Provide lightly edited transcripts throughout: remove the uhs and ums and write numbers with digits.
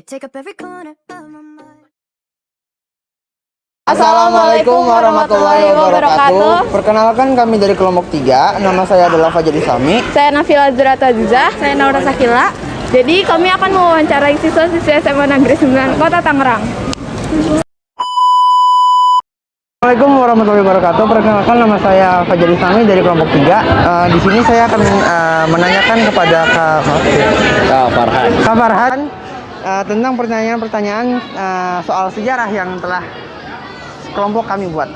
take up every corner of my mind. Assalamualaikum warahmatullahi wabarakatuh. Perkenalkan kami dari kelompok 3. Nama saya adalah Fajar Islami. Saya Nafila Zurata Azizah. Saya Naura Sakila. Jadi kami akan mewawancarai siswa-siswi SMA Negeri 9 Kota Tangerang. Assalamualaikum warahmatullahi wabarakatuh. Perkenalkan nama saya Fajar Islami dari kelompok 3. Di sini saya akan menanyakan kepada Kak Farhan tentang pertanyaan-pertanyaan soal sejarah yang telah kelompok kami buat.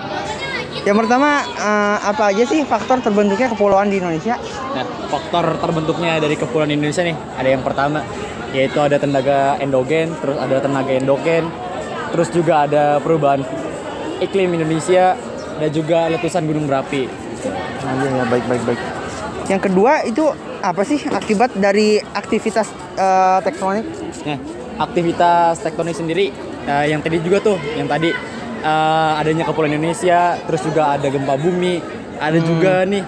Yang pertama, apa aja sih faktor terbentuknya kepulauan di Indonesia? Nah, faktor terbentuknya dari kepulauan Indonesia nih, ada yang pertama, yaitu ada tenaga endogen, terus ada tenaga endogen, terus juga ada perubahan iklim Indonesia, dan juga letusan gunung berapi. Nah, ya, baik. Yang kedua itu apa sih akibat dari aktivitas tektonik? Nah, aktivitas tektonik sendiri, yang tadi juga tuh, adanya kepulauan Indonesia, terus juga ada gempa bumi, ada juga nih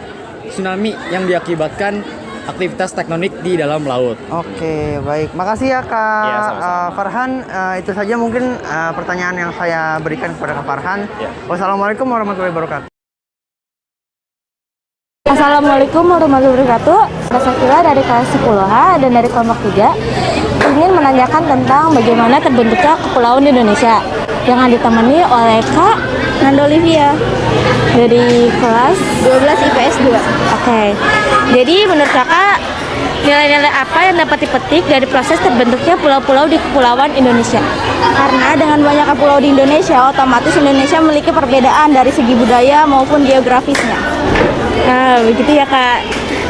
tsunami yang diakibatkan aktivitas tektonik di dalam laut. Oke, baik. Makasih ya Kak Ya, sama-sama. Farhan. Itu saja mungkin pertanyaan yang saya berikan kepada Kak Farhan. Ya. Wassalamualaikum warahmatullahi wabarakatuh. Assalamualaikum warahmatullahi wabarakatuh. Saya Sakila dari kelas 10H dan dari kelompok 3 ingin menanyakan tentang bagaimana terbentuknya kepulauan di Indonesia dengan ditemani oleh Kak Nanda Olivia dari kelas 12 IPS 2. Oke. Jadi menurut Kakak nilai-nilai apa yang dapat dipetik dari proses terbentuknya pulau-pulau di kepulauan Indonesia? Karena dengan banyaknya pulau di Indonesia, otomatis Indonesia memiliki perbedaan dari segi budaya maupun geografisnya. Nah, begitu ya Kak.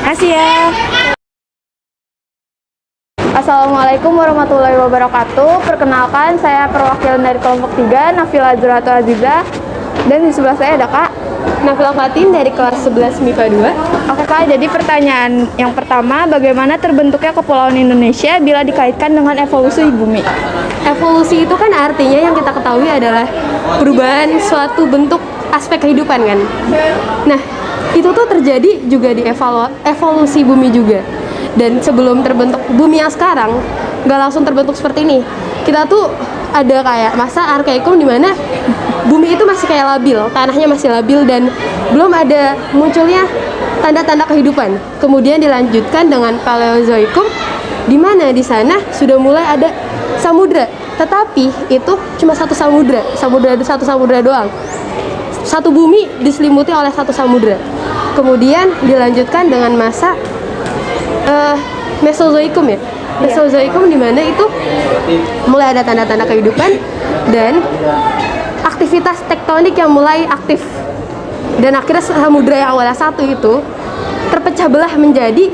Kasih ya. Assalamualaikum warahmatullahi wabarakatuh. Perkenalkan, saya perwakilan dari kelompok 3, Nafila Zurata Azizah. Dan di sebelah saya ada Kak Nafila Fatin dari kelas 11 MIPA 2. Oke Kak, jadi pertanyaan yang pertama, bagaimana terbentuknya kepulauan Indonesia bila dikaitkan dengan evolusi bumi? Evolusi itu kan artinya yang kita ketahui adalah perubahan suatu bentuk aspek kehidupan kan. Nah, itu tuh terjadi juga di evolusi bumi juga. Dan sebelum terbentuk bumi yang sekarang, nggak langsung terbentuk seperti ini. Kita tuh ada kayak masa arkaikum di mana bumi itu masih kayak labil, tanahnya masih labil dan belum ada munculnya tanda-tanda kehidupan. Kemudian dilanjutkan dengan Paleozoikum, di mana di sana sudah mulai ada samudra. Tetapi itu cuma satu samudra doang. Satu bumi diselimuti oleh satu samudra. Kemudian dilanjutkan dengan masa Mesozoikum ya. Mesozoikum di mana itu mulai ada tanda-tanda kehidupan dan aktivitas tektonik yang mulai aktif. Dan akhirnya samudra yang awalnya satu itu terpecah belah menjadi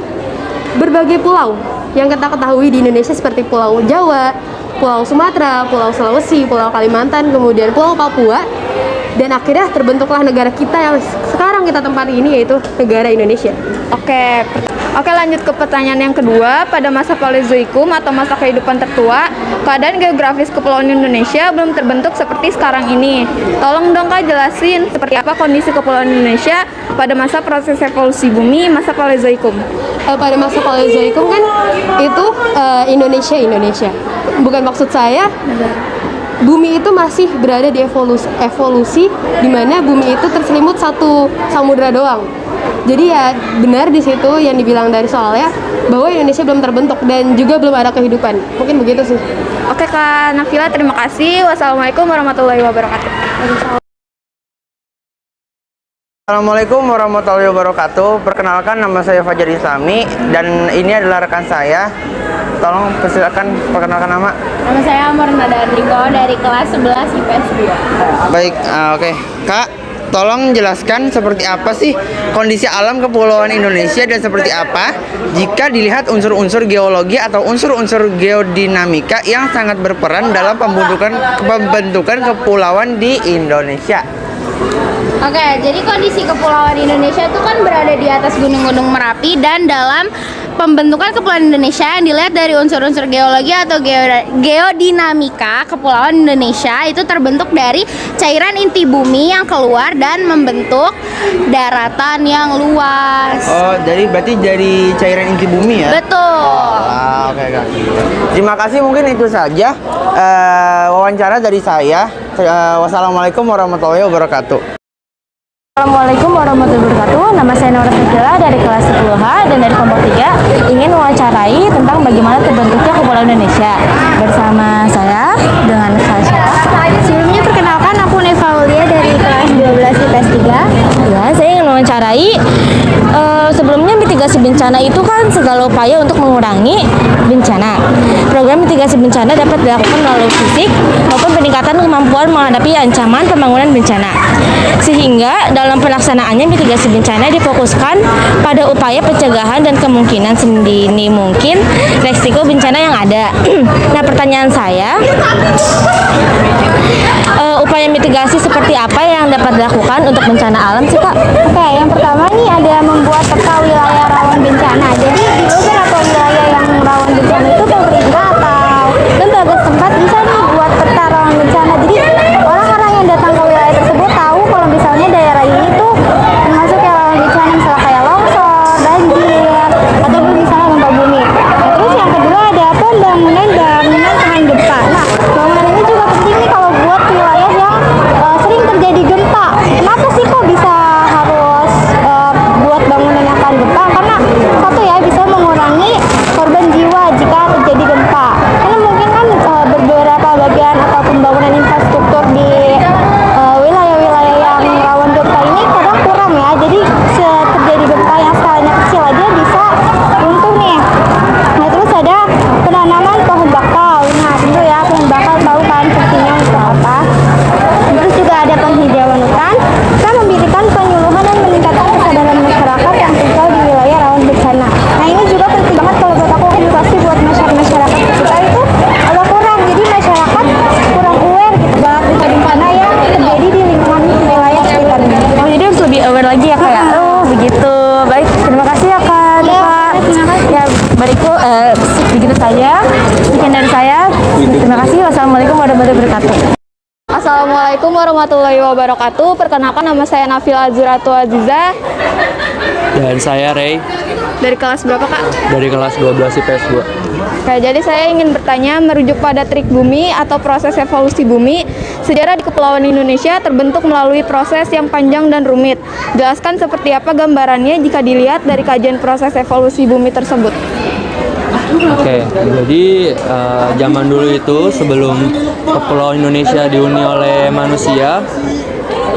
berbagai pulau yang kita ketahui di Indonesia seperti Pulau Jawa, Pulau Sumatera, Pulau Sulawesi, Pulau Kalimantan, kemudian Pulau Papua. Dan akhirnya terbentuklah negara kita yang sekarang kita tempati ini, yaitu negara Indonesia. Oke, lanjut ke pertanyaan yang kedua. Pada masa Paleozoikum atau masa kehidupan tertua, keadaan geografis kepulauan Indonesia belum terbentuk seperti sekarang ini. Tolong dong Kak jelasin seperti apa kondisi kepulauan Indonesia pada masa proses evolusi bumi masa Paleozoikum. Pada masa Paleozoikum kan itu Indonesia. Bukan maksud saya bumi itu masih berada di evolusi di mana bumi itu terselimut satu samudra doang. Jadi ya benar di situ yang dibilang dari soalnya bahwa Indonesia belum terbentuk dan juga belum ada kehidupan. Mungkin begitu sih. Oke Kak Nafila, terima kasih. Wassalamualaikum warahmatullahi wabarakatuh. Assalamualaikum warahmatullahi wabarakatuh. Perkenalkan, nama saya Fajar Islami dan ini adalah rekan saya. Tolong persilakan perkenalkan nama. Nama saya Amor Nada Andriko dari kelas 11 IPS 2. Baik, oke. Kak, tolong jelaskan seperti apa sih kondisi alam kepulauan Indonesia dan seperti apa jika dilihat unsur-unsur geologi atau unsur-unsur geodinamika yang sangat berperan dalam pembentukan kepulauan di Indonesia. Oke, jadi kondisi kepulauan Indonesia itu kan berada di atas gunung-gunung Merapi dan dalam pembentukan kepulauan Indonesia yang dilihat dari unsur-unsur geologi atau geodinamika kepulauan Indonesia itu terbentuk dari cairan inti bumi yang keluar dan membentuk daratan yang luas. Oh, berarti dari cairan inti bumi ya? Betul. Oke, Kak. Terima kasih, mungkin itu saja wawancara dari saya. Wassalamualaikum warahmatullahi wabarakatuh. Assalamualaikum warahmatullahi wabarakatuh. Nama saya Nora Sakila dari kelas 10H dan dari kelompok 3 ingin mewawancarai tentang bagaimana terbentuknya Kepulauan Indonesia. Bersama saya dengan Sasha. Sebelumnya perkenalkan aku Neva Aulia dari kelas 12 IPS 3. Ya, saya ingin mewawancarai sebelumnya mitigasi bencana itu kan segala upaya untuk mengurangi bencana. Program mitigasi bencana dapat dilakukan melalui fisik maupun peningkatan kemampuan menghadapi ancaman pembangunan bencana. Sehingga dalam pelaksanaannya mitigasi bencana difokuskan pada upaya pencegahan dan kemungkinan sedini mungkin resiko bencana yang ada. Nah, pertanyaan saya, upaya mitigasi seperti apa yang dapat dilakukan untuk bencana alam sih, Kak? Oke, yang pertama nih ada membuat peta wilayah rawan bencana. Jadi di beberapa wilayah yang rawan bencana itu pemerintah atau lembaga setempat bisa nih buat peta rawan bencana. Jadi orang-orang yang datang ke wilayah tersebut tahu kalau misalnya daerah ini tuh termasuk yang rawan bencana, misalnya kayak longsor, banjir, ataupun misalnya gempa bumi. Nah, terus yang kedua ada pembangunan tahan gempa. Nah, bangunan ini juga penting nih kalau buat wilayah yang sering terjadi gempa. Kenapa sih kok bisa harus buat bangunan yang tahan gempa? Karena satu ya, bisa mengurangi korban jiwa jika terjadi gempa. Karena mungkin kan beberapa bagian atau pembangunan infrastruktur di wilayah-wilayah yang rawan gempa ini kadang kurang ya. Jadi terjadi gempa yang skalanya kecil aja bisa runtuh nih. Nah, terus ada penanaman pohon bakau. Nah, tentu ya pohon bakau tahu kan fungsinya untuk apa. Terus juga ada penghijauan hutan, bisa memberikan penyuluhan dan meningkatkan kesadaran masyarakat yang tinggal di wilayah rawan bencana. Nah, ini juga penting banget kalau buat aku, edukasi buat masyarakat kita itu agak kurang. Jadi masyarakat kurang aware gitu banget dengan bencana yang terjadi di lingkungan wilayah sekitarnya. Oh, jadi harus lebih aware lagi ya, Kak? Oh, begitu. Baik, terima kasih ya, Kak. Ya, berikut begitu saja. Sekian dari saya. Terima kasih. Wassalamualaikum warahmatullahi wabarakatuh. Assalamualaikum warahmatullahi wabarakatuh. Perkenalkan, nama saya Nafila Azuratu Aziza. Dan saya Ray Dari kelas berapa, Kak? dari kelas 12 IPS 2. Oke, jadi saya ingin bertanya merujuk pada trik bumi atau proses evolusi bumi. Sejarah di Kepulauan Indonesia terbentuk melalui proses yang panjang dan rumit. Jelaskan seperti apa gambarannya jika dilihat dari kajian proses evolusi bumi tersebut. Oke, jadi zaman dulu itu sebelum Kepulauan Indonesia dihuni oleh manusia,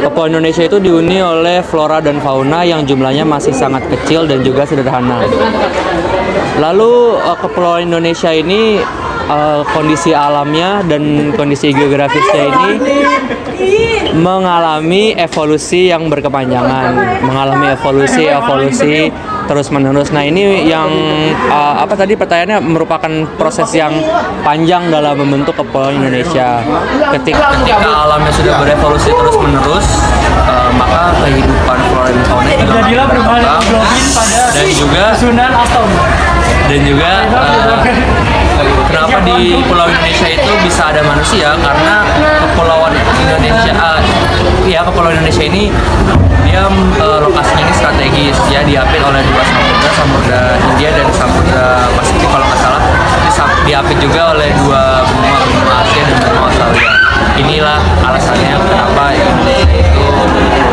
Kepulauan Indonesia itu dihuni oleh flora dan fauna yang jumlahnya masih sangat kecil dan juga sederhana. Lalu Kepulauan Indonesia ini kondisi alamnya dan kondisi geografisnya ini mengalami evolusi yang berkepanjangan, mengalami evolusi terus menerus. Nah, ini yang apa tadi pertanyaannya, merupakan proses yang panjang dalam membentuk Kepulauan Indonesia. Ketika alamnya sudah berevolusi terus menerus, maka kehidupan flora dan fauna juga berkembang, dan juga kenapa di Pulau Indonesia itu bisa ada manusia, karena Kepulauan Indonesia ini dia lokasinya ini strategis ya, diapit oleh dua samudra Hindia dan samudra Pasifik kalau nggak salah, diapit juga oleh dua benua Asia dan benua Australia. Inilah alasannya kenapa Indonesia itu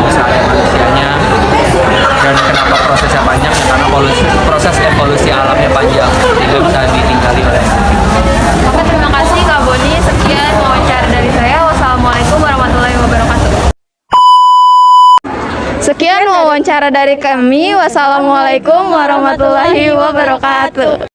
bisa ada manusianya dan kenapa prosesnya panjang, karena proses evolusi alamnya panjang sehingga bisa ditinggali oleh manusia. Oke, terima kasih Kak Boni. Sekian wawancara dari saya. Wassalamualaikum warahmatullahi wabarakatuh. Sekian wawancara dari kami. Wassalamualaikum warahmatullahi wabarakatuh.